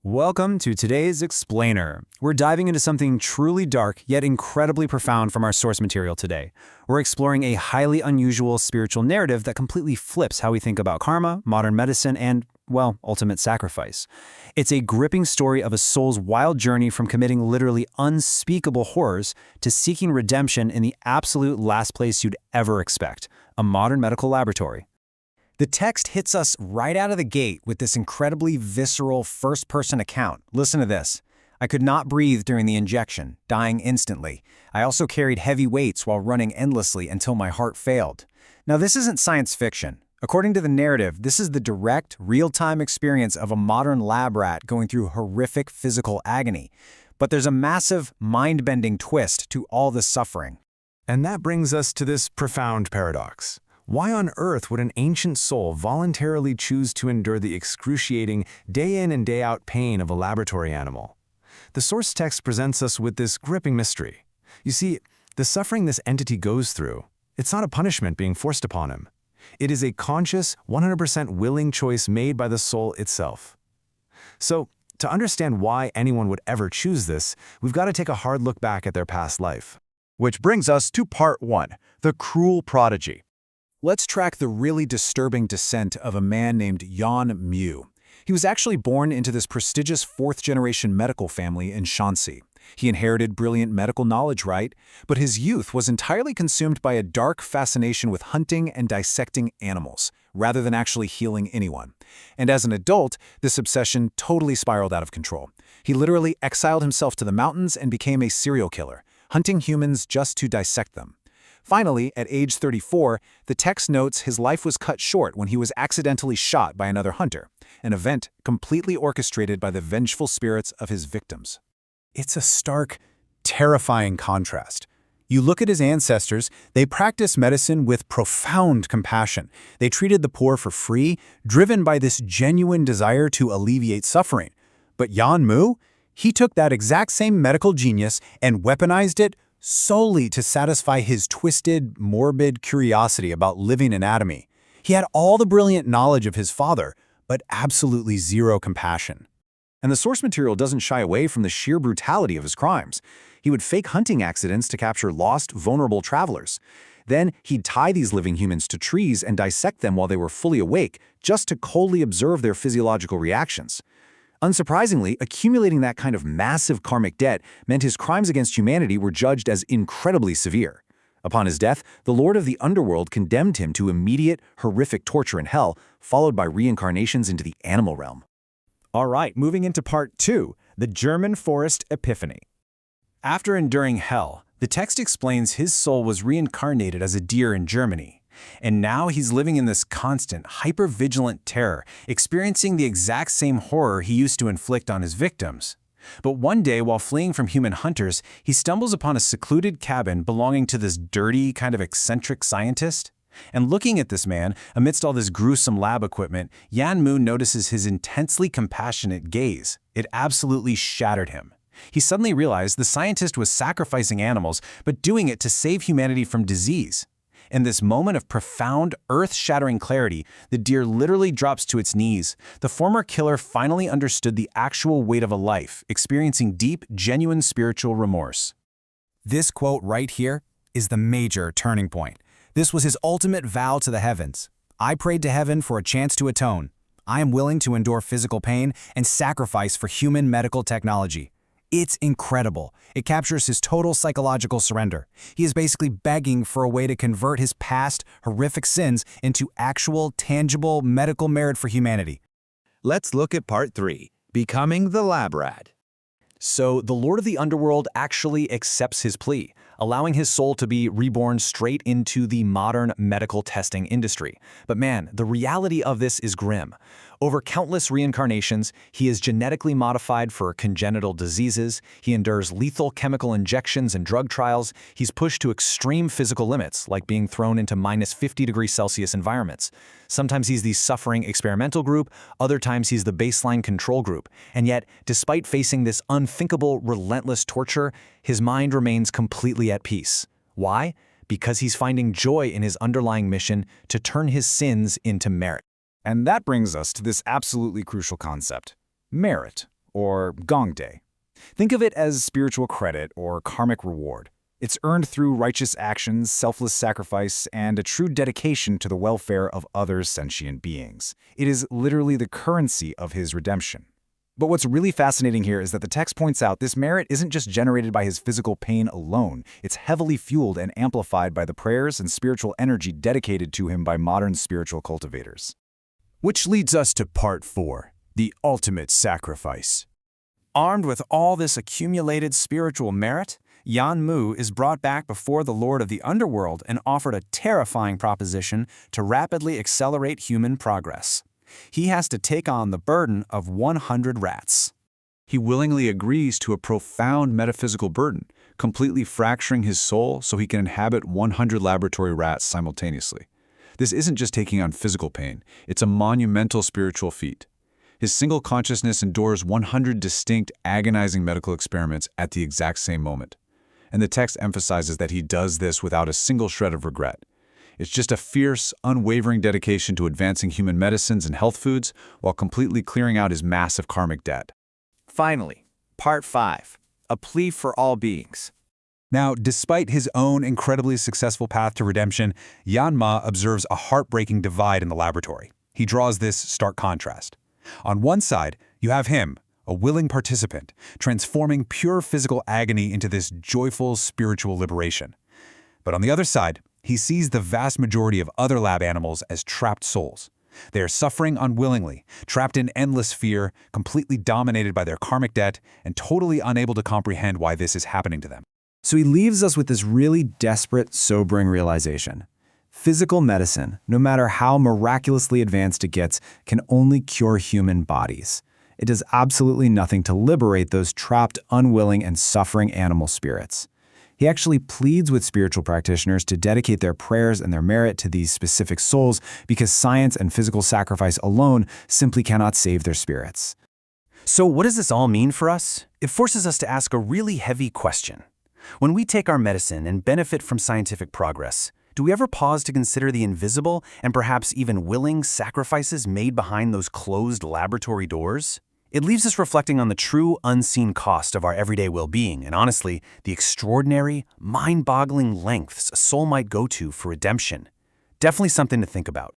Welcome to today's Explainer. We're diving into something truly dark yet incredibly profound from our source material today. We're exploring a highly unusual spiritual narrative that completely flips how we think about karma, modern medicine, and, well, ultimate sacrifice. It's a gripping story of a soul's wild journey from committing literally unspeakable horrors to seeking redemption in the absolute last place you'd ever expect, a modern medical laboratory. The text hits us right out of the gate with this incredibly visceral first-person account. Listen to this. I could not breathe during the injection, dying instantly. I also carried heavy weights while running endlessly until my heart failed. Now, this isn't science fiction. According to the narrative, this is the direct, real-time experience of a modern lab rat going through horrific physical agony. But there's a massive, mind-bending twist to all this suffering. And that brings us to this profound paradox. Why on earth would an ancient soul voluntarily choose to endure the excruciating, day-in and day-out pain of a laboratory animal? The source text presents us with this gripping mystery. You see, the suffering this entity goes through, it's not a punishment being forced upon him. It is a conscious, 100% willing choice made by the soul itself. So, to understand why anyone would ever choose this, we've got to take a hard look back at their past life. Which brings us to part 1, the cruel prodigy. Let's track the really disturbing descent of a man named Yan Mu. He was actually born into this prestigious fourth-generation medical family in Shanxi. He inherited brilliant medical knowledge, right? But his youth was entirely consumed by a dark fascination with hunting and dissecting animals, rather than actually healing anyone. And as an adult, this obsession totally spiraled out of control. He literally exiled himself to the mountains and became a serial killer, hunting humans just to dissect them. Finally, at age 34, the text notes his life was cut short when he was accidentally shot by another hunter, an event completely orchestrated by the vengeful spirits of his victims. It's a stark, terrifying contrast. You look at his ancestors, they practiced medicine with profound compassion. They treated the poor for free, driven by this genuine desire to alleviate suffering. But Yan Mu? He took that exact same medical genius and weaponized it solely to satisfy his twisted, morbid curiosity about living anatomy. He had all the brilliant knowledge of his father, but absolutely zero compassion. And the source material doesn't shy away from the sheer brutality of his crimes. He would fake hunting accidents to capture lost, vulnerable travelers. Then he'd tie these living humans to trees and dissect them while they were fully awake, just to coldly observe their physiological reactions. Unsurprisingly, accumulating that kind of massive karmic debt meant his crimes against humanity were judged as incredibly severe. Upon his death, the Lord of the Underworld condemned him to immediate, horrific torture in hell, followed by reincarnations into the animal realm. All right, moving into part 2, the German Forest Epiphany. After enduring hell, the text explains his soul was reincarnated as a deer in Germany. And now he's living in this constant, hyper-vigilant terror, experiencing the exact same horror he used to inflict on his victims. But one day, while fleeing from human hunters, he stumbles upon a secluded cabin belonging to this dirty, kind of eccentric scientist. And looking at this man, amidst all this gruesome lab equipment, Yan Mu notices his intensely compassionate gaze. It absolutely shattered him. He suddenly realized the scientist was sacrificing animals, but doing it to save humanity from disease. In this moment of profound, earth-shattering clarity, the deer literally drops to its knees. The former killer finally understood the actual weight of a life, experiencing deep, genuine spiritual remorse. This quote right here is the major turning point. This was his ultimate vow to the heavens. I prayed to heaven for a chance to atone. I am willing to endure physical pain and sacrifice for human medical technology. It's incredible. It captures his total psychological surrender. He is basically begging for a way to convert his past, horrific sins into actual, tangible medical merit for humanity. Let's look at part 3, becoming the lab rat. So the Lord of the Underworld actually accepts his plea, allowing his soul to be reborn straight into the modern medical testing industry. But man, the reality of this is grim. Over countless reincarnations, he is genetically modified for congenital diseases, he endures lethal chemical injections and drug trials, he's pushed to extreme physical limits, like being thrown into -50°C environments. Sometimes he's the suffering experimental group, other times he's the baseline control group. And yet, despite facing this unthinkable, relentless torture, his mind remains completely at peace. Why? Because he's finding joy in his underlying mission to turn his sins into merit. And that brings us to this absolutely crucial concept: merit, or Gong Day. Think of it as spiritual credit or karmic reward. It's earned through righteous actions, selfless sacrifice, and a true dedication to the welfare of other sentient beings. It is literally the currency of his redemption. But what's really fascinating here is that the text points out this merit isn't just generated by his physical pain alone. It's heavily fueled and amplified by the prayers and spiritual energy dedicated to him by modern spiritual cultivators. Which leads us to part 4, the ultimate sacrifice. Armed with all this accumulated spiritual merit, Yan Mu is brought back before the Lord of the Underworld and offered a terrifying proposition to rapidly accelerate human progress. He has to take on the burden of 100 rats. He willingly agrees to a profound metaphysical burden, completely fracturing his soul so he can inhabit 100 laboratory rats simultaneously. This isn't just taking on physical pain, it's a monumental spiritual feat. His single consciousness endures 100 distinct, agonizing medical experiments at the exact same moment. And the text emphasizes that he does this without a single shred of regret. It's just a fierce, unwavering dedication to advancing human medicines and health foods while completely clearing out his massive karmic debt. Finally, part 5, a plea for all beings. Now, despite his own incredibly successful path to redemption, Yan Ma observes a heartbreaking divide in the laboratory. He draws this stark contrast. On one side, you have him, a willing participant, transforming pure physical agony into this joyful spiritual liberation. But on the other side, he sees the vast majority of other lab animals as trapped souls. They are suffering unwillingly, trapped in endless fear, completely dominated by their karmic debt, and totally unable to comprehend why this is happening to them. So he leaves us with this really desperate, sobering realization. Physical medicine, no matter how miraculously advanced it gets, can only cure human bodies. It does absolutely nothing to liberate those trapped, unwilling, and suffering animal spirits. He actually pleads with spiritual practitioners to dedicate their prayers and their merit to these specific souls because science and physical sacrifice alone simply cannot save their spirits. So what does this all mean for us? It forces us to ask a really heavy question. When we take our medicine and benefit from scientific progress, do we ever pause to consider the invisible and perhaps even willing sacrifices made behind those closed laboratory doors? It leaves us reflecting on the true unseen cost of our everyday well-being and honestly, the extraordinary, mind-boggling lengths a soul might go to for redemption. Definitely something to think about.